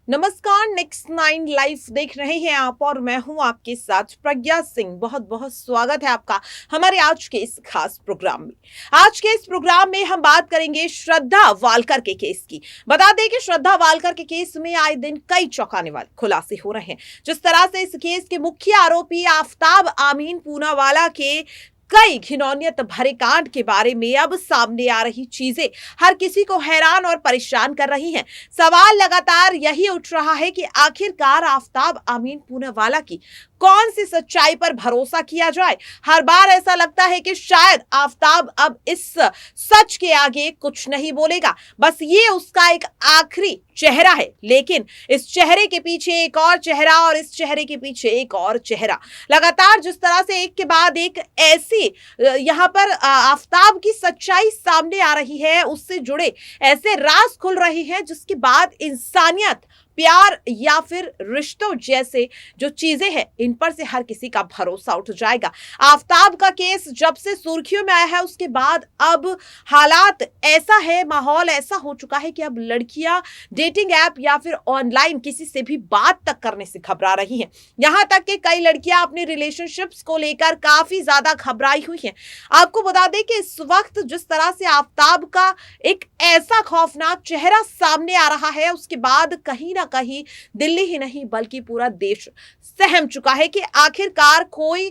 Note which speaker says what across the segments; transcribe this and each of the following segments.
Speaker 1: नमस्कार। Next 9 live देख रहे हैं आप और मैं हूं आपके साथ प्रज्ञा सिंह। बहुत बहुत स्वागत है आपका हमारे आज के इस खास प्रोग्राम में। आज के इस प्रोग्राम में हम बात करेंगे श्रद्धा वालकर के केस की। बता दें कि श्रद्धा वालकर के केस में आए दिन कई चौंकाने वाले खुलासे हो रहे हैं। जिस तरह से इस केस के मुख्य आरोपी आफताब आमीन पूनावाला के कई घिनौनियत भरे कांड के बारे में अब सामने आ रही चीजें हर किसी को हैरान और परेशान कर रही हैं। सवाल लगातार यही उठ रहा है कि आखिरकार आफताब आमीन पूनावाला की कौन सी सच्चाई पर भरोसा किया जाए। हर बार ऐसा लगता है कि शायद आफताब अब इस सच के आगे कुछ नहीं बोलेगा, बस ये उसका एक आखिरी चेहरा है। लेकिन इस चेहरे के पीछे एक और चेहरा और इस चेहरे के पीछे एक और चेहरा। लगातार जिस तरह से एक के बाद एक ऐसी यहाँ पर आफताब की सच्चाई सामने आ रही है, उससे जुड़े ऐसे राज खुल रहे हैं जिसके बाद इंसानियत, प्यार या फिर रिश्तों जैसे जो चीजें हैं इन पर से हर किसी का भरोसा उठ जाएगा। आफताब का केस जब से सुर्खियों में आया है उसके बाद अब हालात ऐसा है, माहौल ऐसा हो चुका है कि अब लड़कियां डेटिंग ऐप या फिर ऑनलाइन किसी से भी बात तक करने से घबरा रही हैं। यहां तक कि कई लड़कियां अपने रिलेशनशिप्स को लेकर काफी ज्यादा घबराई हुई हैं। आपको बता दें कि इस वक्त जिस तरह से आफताब का एक ऐसा खौफनाक चेहरा सामने आ रहा है, उसके बाद कहीं ना कहीं दिल्ली ही नहीं बल्कि पूरा देश सहम चुका है कि आखिरकार कोई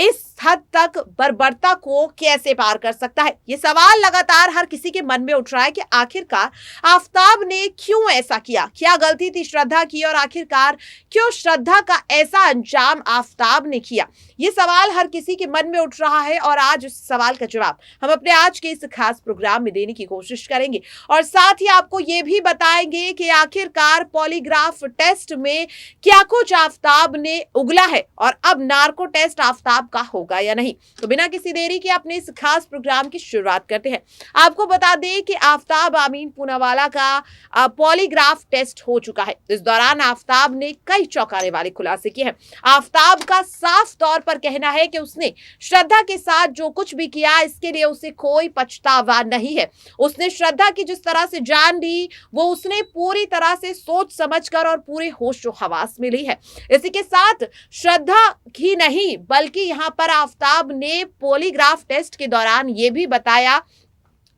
Speaker 1: इस हद तक बर्बरता को कैसे पार कर सकता है। ये सवाल लगातार हर किसी के मन में उठ रहा है कि आखिरकार आफताब ने क्यों ऐसा किया, क्या गलती थी श्रद्धा की और आखिरकार क्यों श्रद्धा का ऐसा अंजाम आफताब ने किया। ये सवाल हर किसी के मन में उठ रहा है और आज इस सवाल का जवाब हम अपने आज के इस खास प्रोग्राम में देने की कोशिश करेंगे और साथ ही आपको ये भी बताएंगे कि आखिरकार पॉलीग्राफ टेस्ट में क्या कुछ आफताब ने उगला है और अब नार्को टेस्ट आफताब का होगा या नहीं। तो बिना किसी देरी के अपने इस खास प्रोग्राम की शुरुआत करते हैं। आपको बता दें कि आफताब आमीन पूनावाला का पॉलीग्राफ टेस्ट हो चुका है। इस दौरान आफताब ने कई चौंकाने वाले खुलासे किए हैं। आफताब का साफ तौर पर कहना है कि उसने श्रद्धा के साथ जो कुछ भी किया इसके लिए उसे कोई पछतावा नहीं है। उसने श्रद्धा की जिस तरह से जान ली वो उसने पूरी तरह से सोच समझकर और पूरे होश व हवास में ली है। इसी के साथ श्रद्धा ही नहीं बल्कि यहां पर आफताब ने पॉलीग्राफ टेस्ट के दौरान यह भी बताया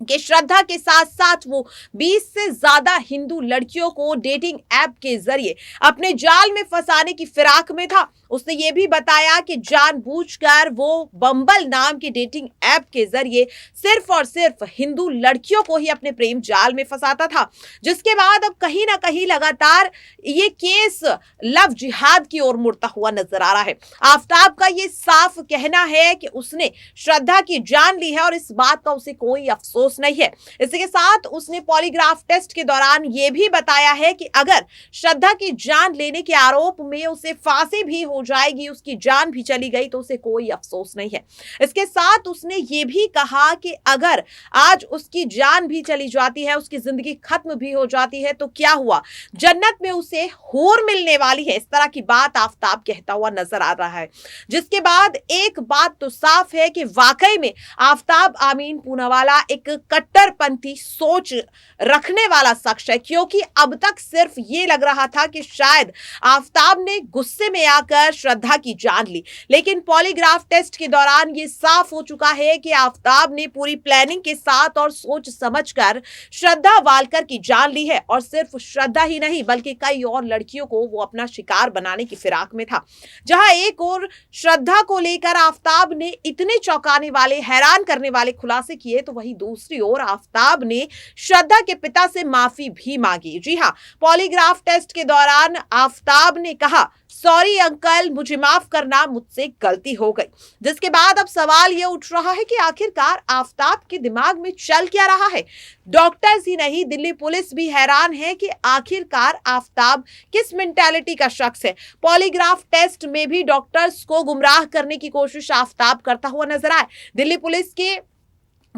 Speaker 1: कि श्रद्धा के साथ साथ वो 20 से ज्यादा हिंदू लड़कियों को डेटिंग ऐप के जरिए अपने जाल में फंसाने की फिराक में था। उसने ये भी बताया कि जानबूझकर वो बम्बल नाम की डेटिंग ऐप के जरिए सिर्फ और सिर्फ हिंदू लड़कियों को ही अपने प्रेम जाल में फंसाता था। जिसके बाद अब कहीं ना कहीं लगातार ये केस लव जिहाद की ओर मुड़ता हुआ नजर आ रहा है। आफताब का ये साफ कहना है कि उसने श्रद्धा की जान ली है और इस बात का उसे कोई अफसोस नहीं है। इसी के साथ उसने पॉलीग्राफ टेस्ट के दौरान यह भी बताया है कि अगर श्रद्धा की जान लेने के आरोप में उसे फांसी भी हो जाएगी, उसकी जान भी चली गई तो उसे कोई अफसोस नहीं है। इसके साथ उसने ये भी कहा कि अगर आज उसकी जान भी चली जाती है, उसकी जिंदगी खत्म भी हो जाती है तो क्या हुआ, जन्नत में उसे हूर मिलने वाली है। इस तरह की बात आफताब कहता हुआ नजर आ रहा है। जिसके बाद एक बात तो साफ है कि वाकई में आफताब आमीन पूनावाला एक कट्टरपंथी सोच रखने वाला शख्स है, क्योंकि अब तक सिर्फ ये लग रहा था कि शायद आफताब ने गुस्से में आकर श्रद्धा की जान ली, लेकिन पॉलीग्राफ टेस्ट के दौरान ये साफ हो चुका है कि आफताब ने पूरी प्लानिंग के साथ और सोच समझकर श्रद्धा वालकर की जान ली है और सिर्फ श्रद्धा ही नहीं बल्कि कई और लड़कियों को वो अपना शिकार बनाने की फिराक में था। जहां एक और श्रद्धा को लेकर आफताब ने इतने चौंकाने वाले, हैरान करने वाले खुलासे किए तो वहीं दूसरी ओर आफताब ने श्रद्धा के पिता से माफी भी मांगी। जी हां, पॉलीग्राफ टेस्ट के दौरान आफताब ने कहा, सॉरी अंकल, मुझे माफ करना, मुझसे गलती हो गई। जिसके बाद अब सवाल यह उठ रहा है कि आखिरकार आफताब के दिमाग में चल क्या रहा है। डॉक्टर्स ही नहीं, दिल्ली पुलिस भी हैरान है कि आखिरकार आफताब किस मेंटालिटी का शख्स है। पॉलीग्राफ टेस्ट में भी डॉक्टर्स को गुमराह करने की कोशिश आफताब करता हुआ नजर आए। दिल्ली पुलिस के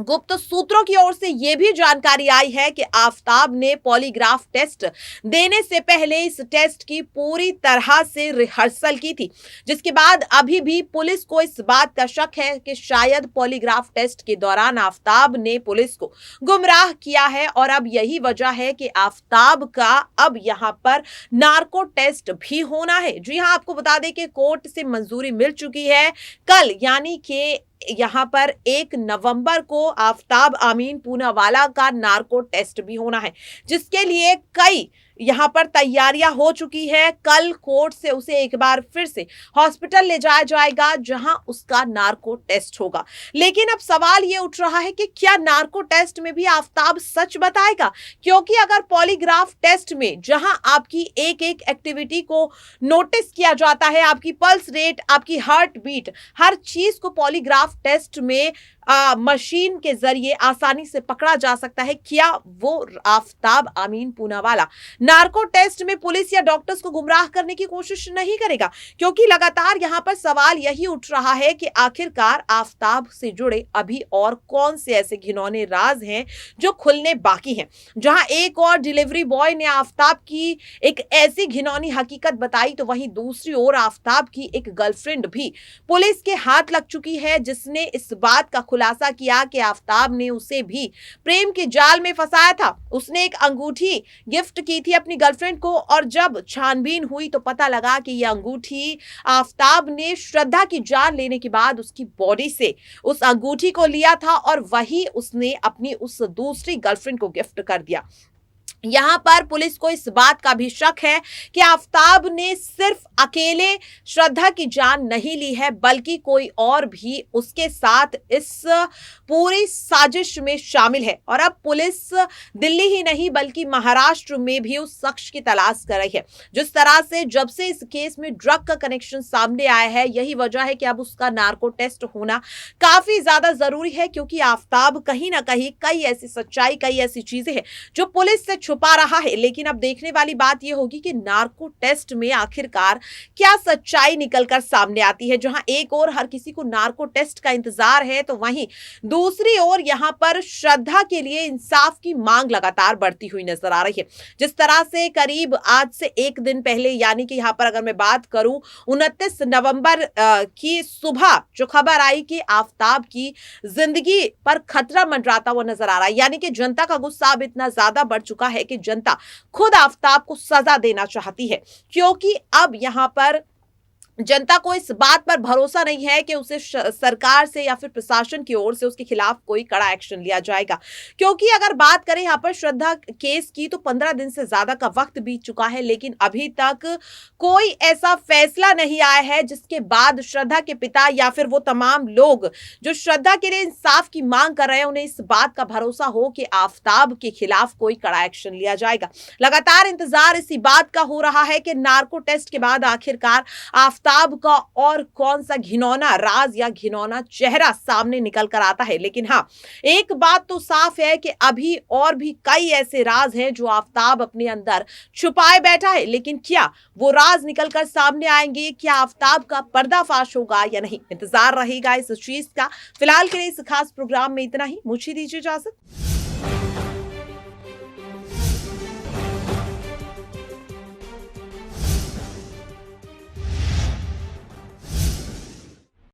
Speaker 1: गुप्त सूत्रों की ओर से यह भी जानकारी आई है कि आफताब ने पॉलीग्राफ टेस्ट देने से पहले इस टेस्ट की पूरी तरह से रिहर्सल की थी, जिसके बाद अभी भी पुलिस को इस बात का शक है कि शायद पॉलीग्राफ टेस्ट के दौरान आफताब ने पुलिस को गुमराह किया है और अब यही वजह है कि आफताब का अब यहां पर नार्को टेस्ट भी होना है। जी हां, आपको बता दें कि कोर्ट से मंजूरी मिल चुकी है। कल यानी कि यहां पर 1 नवंबर को आफताब अमीन पूनावाला का नार्को टेस्ट भी होना है, जिसके लिए कई यहां पर तैयारियां हो चुकी है। कल कोर्ट से उसे एक बार फिर से हॉस्पिटल ले जाया जाएगा, जहां उसका नार्को टेस्ट होगा। लेकिन अब सवाल यह उठ रहा है कि क्या नार्को टेस्ट में भी आफताब सच बताएगा? क्योंकि अगर पॉलीग्राफ टेस्ट में जहां आपकी एक एक एक्टिविटी को नोटिस किया जाता है, आपकी पल्स रेट, आपकी हार्ट बीट, हर चीज को पॉलीग्राफ टेस्ट में मशीन के जरिए आसानी से पकड़ा जा सकता है, क्या वो आफताब अमीन पूनावाला नार्को टेस्ट में पुलिस या डॉक्टर्स को गुमराह करने की कोशिश नहीं करेगा? क्योंकि लगातार यहां पर सवाल यही उठ रहा है कि आखिरकार आफताब से जुड़े अभी और कौन से ऐसे घिनौने राज हैं जो खुलने बाकी हैं। जहां एक और डिलीवरी बॉय ने आफताब की एक ऐसी घिनौनी हकीकत बताई, तो वहीं दूसरी ओर आफताब की एक गर्लफ्रेंड भी पुलिस के हाथ लग चुकी है, जिसने इस बात का खुलासा किया कि आफताब ने उसे भी प्रेम के जाल में फंसाया था। उसने एक अंगूठी गिफ्ट की थी अपनी गर्लफ्रेंड को और जब छानबीन हुई तो पता लगा कि यह अंगूठी आफताब ने श्रद्धा की जान लेने के बाद उसकी बॉडी से उस अंगूठी को लिया था और वही उसने अपनी उस दूसरी गर्लफ्रेंड को गिफ्ट कर दिया। यहां पर पुलिस को इस बात का भी शक है कि आफताब ने सिर्फ अकेले श्रद्धा की जान नहीं ली है, बल्कि कोई और भी उसके साथ इस पूरी साजिश में शामिल है। और अब पुलिस दिल्ली ही नहीं बल्कि महाराष्ट्र में भी उस शख्स की तलाश कर रही है। जिस तरह से जब से इस केस में ड्रग का कनेक्शन सामने आया है, यही वजह है कि अब उसका नार्को टेस्ट होना काफी ज्यादा जरूरी है, क्योंकि आफताब कहीं ना कहीं कई ऐसी सच्चाई, कई ऐसी चीजें हैं जो पुलिस से छुपा रहा है। लेकिन अब देखने वाली बात यह होगी कि नार्को टेस्ट में आखिरकार क्या सच्चाई निकलकर सामने आती है। जहां एक ओर हर किसी को नार्को टेस्ट का इंतजार है, तो वहीं दूसरी ओर यहां पर श्रद्धा के लिए इंसाफ की मांग लगातार बढ़ती हुई नजर आ रही है। जिस तरह से करीब आज से एक दिन पहले, यानी कि यहां पर अगर मैं बात करूं 29 नवंबर की सुबह जो खबर आई कि आफताब की जिंदगी पर खतरा मंडराता हुआ नजर आ रहा है, यानी कि जनता का गुस्सा अब इतना ज्यादा बढ़ चुका है कि जनता खुद आफताब को सजा देना चाहती है, क्योंकि अब यहां पर जनता को इस बात पर भरोसा नहीं है कि उसे सरकार से या फिर प्रशासन की ओर से उसके खिलाफ कोई कड़ा एक्शन लिया जाएगा। क्योंकि अगर बात करें यहां पर श्रद्धा केस की, तो 15 दिन से ज्यादा का वक्त बीत चुका है, लेकिन अभी तक कोई ऐसा फैसला नहीं आया है जिसके बाद श्रद्धा के पिता या फिर वो तमाम लोग जो श्रद्धा के लिए इंसाफ की मांग कर रहे हैं, उन्हें इस बात का भरोसा हो कि आफताब के खिलाफ कोई कड़ा एक्शन लिया जाएगा। लगातार इंतजार इसी बात का हो रहा है कि नार्को टेस्ट के बाद आखिरकार आफताब का और कौन सा घिनौना राज या घिनौना चेहरा सामने निकल कर आता है। लेकिन हाँ, एक बात तो साफ है कि अभी और भी कई ऐसे राज हैं जो आफताब अपने अंदर छुपाए बैठा है। लेकिन क्या वो राज निकल कर सामने आएंगे? क्या आफताब का पर्दाफाश होगा या नहीं? इंतजार रहेगा इस चीज का। फिलहाल के लिए इस खास प्रोग्राम में इतना ही। मुझे दीजिए इजाजत।